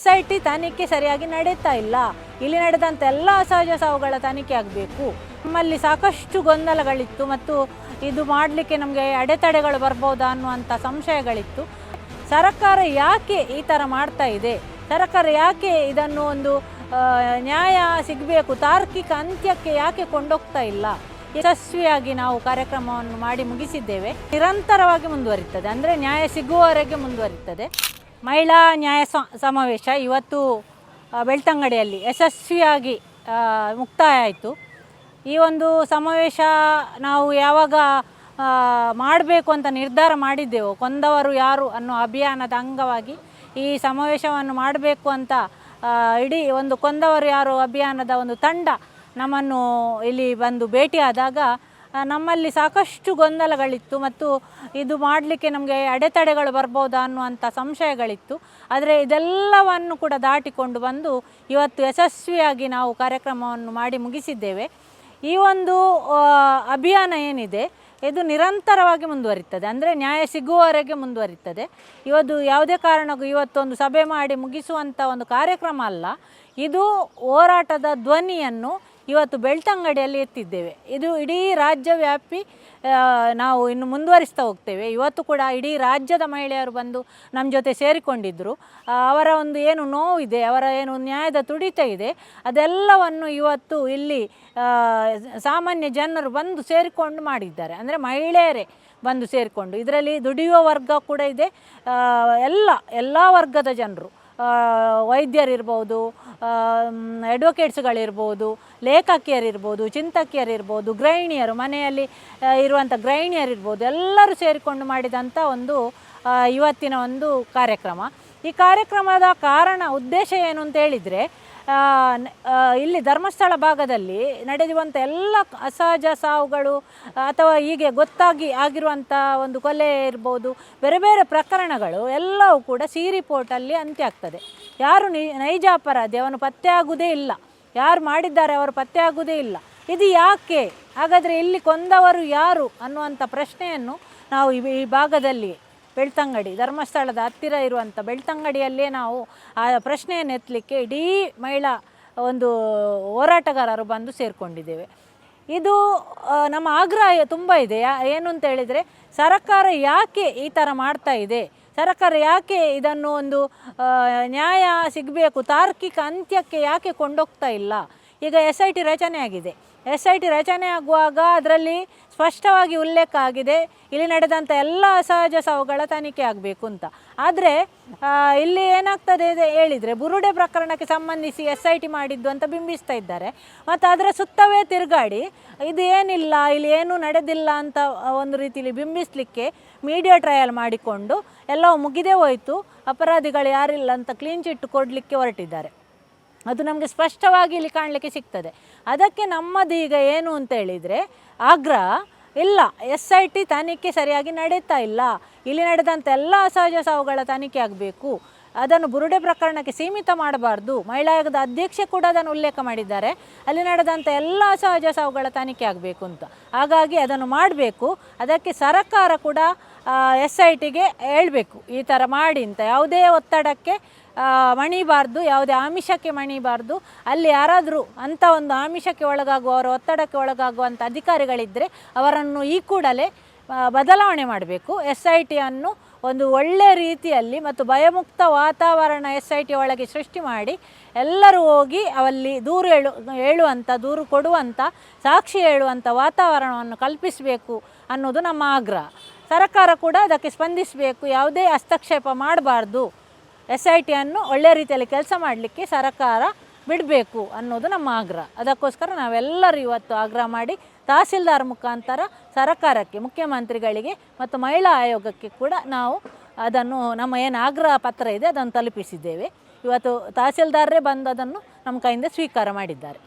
SIT ತನಿಖೆ ಸರಿಯಾಗಿ ನಡೀತಾ ಇಲ್ಲ. ಇಲ್ಲಿ ನಡೆದಂಥ ಎಲ್ಲ ಅಸಹಜ ಸಾವುಗಳ ತನಿಖೆ ಆಗಬೇಕು. ನಮ್ಮಲ್ಲಿ ಸಾಕಷ್ಟು ಗೊಂದಲಗಳಿತ್ತು ಮತ್ತು ಇದು ಮಾಡಲಿಕ್ಕೆ ನಮಗೆ ಅಡೆತಡೆಗಳು ಬರ್ಬೋದಾ ಅನ್ನುವಂಥ ಸಂಶಯಗಳಿತ್ತು. ಸರ್ಕಾರ ಯಾಕೆ ಈ ಥರ ಮಾಡ್ತಾ ಇದೆ, ಸರ್ಕಾರ ಯಾಕೆ ಇದನ್ನು ಒಂದು ನ್ಯಾಯ ಸಿಗಬೇಕು, ತಾರ್ಕಿಕ ಅಂತ್ಯಕ್ಕೆ ಯಾಕೆ ಕೊಂಡೋಗ್ತಾ ಇಲ್ಲ. ಯಶಸ್ವಿಯಾಗಿ ನಾವು ಕಾರ್ಯಕ್ರಮವನ್ನು ಮಾಡಿ ಮುಗಿಸಿದ್ದೇವೆ. ನಿರಂತರವಾಗಿ ಮುಂದುವರಿತದೆ, ಅಂದರೆ ನ್ಯಾಯ ಸಿಗುವವರೆಗೆ ಮುಂದುವರಿತದೆ. ಮಹಿಳಾ ನ್ಯಾಯ ಸಮಾವೇಶ ಇವತ್ತು ಬೆಳ್ತಂಗಡಿಯಲ್ಲಿ ಯಶಸ್ವಿಯಾಗಿ ಮುಕ್ತಾಯ ಆಯಿತು. ಈ ಒಂದು ಸಮಾವೇಶ ನಾವು ಯಾವಾಗ ಮಾಡಬೇಕು ಅಂತ ನಿರ್ಧಾರ ಮಾಡಿದ್ದೆವು, ಕೊಂದವರು ಯಾರು ಅನ್ನೋ ಅಭಿಯಾನದ ಅಂಗವಾಗಿ ಈ ಸಮಾವೇಶವನ್ನು ಮಾಡಬೇಕು ಅಂತ ಇಡೀ ಒಂದು ಕೊಂದವರು ಯಾರು ಅಭಿಯಾನದ ಒಂದು ತಂಡ ನಮ್ಮನ್ನು ಇಲ್ಲಿ ಬಂದು ಭೇಟಿಯಾದಾಗ ನಮ್ಮಲ್ಲಿ ಸಾಕಷ್ಟು ಗೊಂದಲಗಳಿತ್ತು ಮತ್ತು ಇದು ಮಾಡಲಿಕ್ಕೆ ನಮಗೆ ಅಡೆತಡೆಗಳು ಬರ್ಬೋದಾ ಅನ್ನುವಂಥ ಸಂಶಯಗಳಿತ್ತು. ಆದರೆ ಇದೆಲ್ಲವನ್ನು ಕೂಡ ದಾಟಿಕೊಂಡು ಬಂದು ಇವತ್ತು ಯಶಸ್ವಿಯಾಗಿ ನಾವು ಕಾರ್ಯಕ್ರಮವನ್ನು ಮಾಡಿ ಮುಗಿಸಿದ್ದೇವೆ. ಈ ಒಂದು ಅಭಿಯಾನ ಏನಿದೆ ಇದು ನಿರಂತರವಾಗಿ ಮುಂದುವರಿತದೆ, ಅಂದರೆ ನ್ಯಾಯ ಸಿಗುವವರೆಗೆ ಮುಂದುವರಿತದೆ. ಇವತ್ತು ಯಾವುದೇ ಕಾರಣಕ್ಕೂ ಇವತ್ತೊಂದು ಸಭೆ ಮಾಡಿ ಮುಗಿಸುವಂಥ ಒಂದು ಕಾರ್ಯಕ್ರಮ ಅಲ್ಲ, ಇದು ಹೋರಾಟದ ಧ್ವನಿಯನ್ನು ಇವತ್ತು ಬೆಳ್ತಂಗಡಿಯಲ್ಲಿ ಎತ್ತಿದ್ದೇವೆ. ಇದು ಇಡೀ ರಾಜ್ಯವ್ಯಾಪಿ ನಾವು ಇನ್ನು ಮುಂದುವರಿಸ್ತಾ ಹೋಗ್ತೇವೆ. ಇವತ್ತು ಕೂಡ ಇಡೀ ರಾಜ್ಯದ ಮಹಿಳೆಯರು ಬಂದು ನಮ್ಮ ಜೊತೆ ಸೇರಿಕೊಂಡಿದ್ದರು. ಅವರ ಒಂದು ಏನು ನೋವಿದೆ, ಅವರ ಏನು ನ್ಯಾಯದ ತುಡಿತ ಇದೆ, ಅದೆಲ್ಲವನ್ನು ಇವತ್ತು ಇಲ್ಲಿ ಸಾಮಾನ್ಯ ಜನರು ಬಂದು ಸೇರಿಕೊಂಡು ಮಾಡಿದ್ದಾರೆ. ಅಂದರೆ ಮಹಿಳೆಯರೇ ಬಂದು ಸೇರಿಕೊಂಡು, ಇದರಲ್ಲಿ ದುಡಿಯುವ ವರ್ಗ ಕೂಡ ಇದೆ, ಎಲ್ಲ ವರ್ಗದ ಜನರು, ವೈದ್ಯರಿರ್ಬೋದು, ಅಡ್ವೊಕೇಟ್ಸ್ಗಳಿರ್ಬೋದು, ಲೇಖಕಿಯರಿರ್ಬೋದು, ಚಿಂತಕಿಯರಿರ್ಬೋದು, ಗೃಹಿಣಿಯರು, ಮನೆಯಲ್ಲಿ ಇರುವಂಥ ಗೃಹಿಣಿಯರಿರ್ಬೋದು, ಎಲ್ಲರೂ ಸೇರಿಕೊಂಡು ಮಾಡಿದಂಥ ಒಂದು ಇವತ್ತಿನ ಒಂದು ಕಾರ್ಯಕ್ರಮ. ಈ ಕಾರ್ಯಕ್ರಮದ ಉದ್ದೇಶ ಏನು ಅಂತ ಹೇಳಿದರೆ, ಇಲ್ಲಿ ಧರ್ಮಸ್ಥಳ ಭಾಗದಲ್ಲಿ ನಡೆಯುವಂಥ ಎಲ್ಲ ಅಸಹಜ ಸಾವುಗಳು ಅಥವಾ ಹೀಗೆ ಗೊತ್ತಾಗಿ ಆಗಿರುವಂಥ ಒಂದು ಕೊಲೆ ಇರ್ಬೋದು, ಬೇರೆ ಬೇರೆ ಪ್ರಕರಣಗಳು ಎಲ್ಲವೂ ಕೂಡ ರಿಪೋರ್ಟಲ್ಲಿ ಅಂತ್ಯ ಆಗ್ತದೆ. ಯಾರು ನೈಜ ಅಪರಾಧಿ ಅವನು ಪತ್ತೆ ಆಗುವುದೇ ಇಲ್ಲ, ಯಾರು ಮಾಡಿದ್ದಾರೆ ಅವರು ಪತ್ತೆ ಆಗುವುದೇ ಇಲ್ಲ. ಇದು ಯಾಕೆ ಹಾಗಾದರೆ ಇಲ್ಲಿ ಕೊಂದವರು ಯಾರು ಅನ್ನುವಂಥ ಪ್ರಶ್ನೆಯನ್ನು ನಾವು ಈ ಭಾಗದಲ್ಲಿ ಬೆಳ್ತಂಗಡಿ ಧರ್ಮಸ್ಥಳದ ಹತ್ತಿರ ಇರುವಂಥ ಬೆಳ್ತಂಗಡಿಯಲ್ಲೇ ನಾವು ಆ ಪ್ರಶ್ನೆಯನ್ನು ಎತ್ತಲಿಕ್ಕೆ ಇಡೀ ಮಹಿಳಾ ಒಂದು ಹೋರಾಟಗಾರರು ಬಂದು ಸೇರಿಕೊಂಡಿದ್ದೇವೆ. ಇದು ನಮ್ಮ ಆಗ್ರಹ ತುಂಬ ಇದೆ. ಏನು ಅಂತ ಹೇಳಿದರೆ, ಸರ್ಕಾರ ಯಾಕೆ ಈ ಥರ ಮಾಡ್ತಾ ಇದೆ, ಸರ್ಕಾರ ಯಾಕೆ ಇದನ್ನು ಒಂದು ನ್ಯಾಯ ಸಿಗಬೇಕು, ತಾರ್ಕಿಕ ಅಂತ್ಯಕ್ಕೆ ಯಾಕೆ ಕೊಂಡೋಗ್ತಾ ಇಲ್ಲ. ಈಗ SIT ರಚನೆ ಆಗಿದೆ. SIT ರಚನೆ ಆಗುವಾಗ ಅದರಲ್ಲಿ ಸ್ಪಷ್ಟವಾಗಿ ಉಲ್ಲೇಖ ಆಗಿದೆ, ಇಲ್ಲಿ ನಡೆದಂಥ ಎಲ್ಲ ಅಸಹಜ ಸಾವುಗಳ ತನಿಖೆ ಆಗಬೇಕು ಅಂತ. ಆದರೆ ಇಲ್ಲಿ ಏನಾಗ್ತದೆ ಹೇಳಿದರೆ, ಬುರುಡೆ ಪ್ರಕರಣಕ್ಕೆ ಸಂಬಂಧಿಸಿ SIT ಮಾಡಿದ್ದು ಅಂತ ಬಿಂಬಿಸ್ತಾ ಇದ್ದಾರೆ. ಮತ್ತು ಅದರ ಸುತ್ತವೇ ತಿರುಗಾಡಿ ಇದು ಏನಿಲ್ಲ, ಇಲ್ಲಿ ಏನೂ ನಡೆದಿಲ್ಲ ಅಂತ ಒಂದು ರೀತಿಯಲ್ಲಿ ಬಿಂಬಿಸಲಿಕ್ಕೆ ಮೀಡಿಯಾ ಟ್ರಯಲ್ ಮಾಡಿಕೊಂಡು ಎಲ್ಲವೂ ಮುಗಿದೇ ಹೋಯಿತು, ಅಪರಾಧಿಗಳು ಯಾರಿಲ್ಲ ಅಂತ ಕ್ಲೀನ್ ಚಿಟ್ ಕೊಡಲಿಕ್ಕೆ ಹೊರಟಿದ್ದಾರೆ. ಅದು ನಮಗೆ ಸ್ಪಷ್ಟವಾಗಿ ಇಲ್ಲಿ ಕಾಣಲಿಕ್ಕೆ ಸಿಗ್ತದೆ. ಅದಕ್ಕೆ ನಮ್ಮದು ಈಗ ಏನು ಅಂತ ಹೇಳಿದರೆ ಆಗ್ರಹ, ಇಲ್ಲ SIT ತನಿಖೆ ಸರಿಯಾಗಿ ನಡೀತಾ ಇಲ್ಲ, ಇಲ್ಲಿ ನಡೆದಂಥ ಎಲ್ಲ ಅಸಹಜ ಸಾವುಗಳ ತನಿಖೆ ಆಗಬೇಕು, ಅದನ್ನು ಬುರುಡೆ ಪ್ರಕರಣಕ್ಕೆ ಸೀಮಿತ ಮಾಡಬಾರ್ದು. ಮಹಿಳಾ ಆಯೋಗದ ಅಧ್ಯಕ್ಷೆ ಕೂಡ ಅದನ್ನು ಉಲ್ಲೇಖ ಮಾಡಿದ್ದಾರೆ, ಅಲ್ಲಿ ನಡೆದಂಥ ಎಲ್ಲ ಅಸಹಜ ಸಾವುಗಳ ತನಿಖೆ ಆಗಬೇಕು ಅಂತ. ಹಾಗಾಗಿ ಅದನ್ನು ಮಾಡಬೇಕು. ಅದಕ್ಕೆ ಸರ್ಕಾರ ಕೂಡ SITಗೆ ಹೇಳಬೇಕು ಈ ಥರ ಮಾಡಿ ಅಂತ. ಯಾವುದೇ ಒತ್ತಡಕ್ಕೆ ಮಣಿಬಾರ್ದು, ಯಾವುದೇ ಆಮಿಷಕ್ಕೆ ಮಣಿಬಾರ್ದು. ಅಲ್ಲಿ ಯಾರಾದರೂ ಅಂಥ ಒಂದು ಆಮಿಷಕ್ಕೆ ಒಳಗಾಗುವವರ ಒತ್ತಡಕ್ಕೆ ಒಳಗಾಗುವಂಥ ಅಧಿಕಾರಿಗಳಿದ್ದರೆ ಅವರನ್ನು ಈ ಕೂಡಲೇ ಬದಲಾವಣೆ ಮಾಡಬೇಕು. SITಯನ್ನು ಒಂದು ಒಳ್ಳೆಯ ರೀತಿಯಲ್ಲಿ ಮತ್ತು ಭಯಮುಕ್ತ ವಾತಾವರಣ SIT ಒಳಗೆ ಸೃಷ್ಟಿ ಮಾಡಿ ಎಲ್ಲರೂ ಹೋಗಿ ಅಲ್ಲಿ ದೂರು ಕೊಡುವಂಥ, ಸಾಕ್ಷಿ ಹೇಳುವಂಥ ವಾತಾವರಣವನ್ನು ಕಲ್ಪಿಸಬೇಕು ಅನ್ನೋದು ನಮ್ಮ ಆಗ್ರಹ. ಸರ್ಕಾರ ಕೂಡ ಅದಕ್ಕೆ ಸ್ಪಂದಿಸಬೇಕು, ಯಾವುದೇ ಹಸ್ತಕ್ಷೇಪ ಮಾಡಬಾರ್ದು, SITಯನ್ನು ಒಳ್ಳೆಯ ರೀತಿಯಲ್ಲಿ ಕೆಲಸ ಮಾಡಲಿಕ್ಕೆ ಸರ್ಕಾರ ಬಿಡಬೇಕು ಅನ್ನೋದು ನಮ್ಮ ಆಗ್ರಹ. ಅದಕ್ಕೋಸ್ಕರ ನಾವೆಲ್ಲರೂ ಇವತ್ತು ಆಗ್ರಹ ಮಾಡಿ ತಹಸೀಲ್ದಾರ್ ಮುಖಾಂತರ ಸರ್ಕಾರಕ್ಕೆ, ಮುಖ್ಯಮಂತ್ರಿಗಳಿಗೆ ಮತ್ತು ಮಹಿಳಾ ಆಯೋಗಕ್ಕೆ ಕೂಡ ನಾವು ಅದನ್ನು ನಮ್ಮ ಏನು ಆಗ್ರಹ ಪತ್ರ ಇದೆ ಅದನ್ನು ತಲುಪಿಸಿದ್ದೇವೆ. ಇವತ್ತು ತಹಸೀಲ್ದಾರರೇ ಬಂದು ಅದನ್ನು ನಮ್ಮ ಕೈಯಿಂದ ಸ್ವೀಕಾರ ಮಾಡಿದ್ದಾರೆ.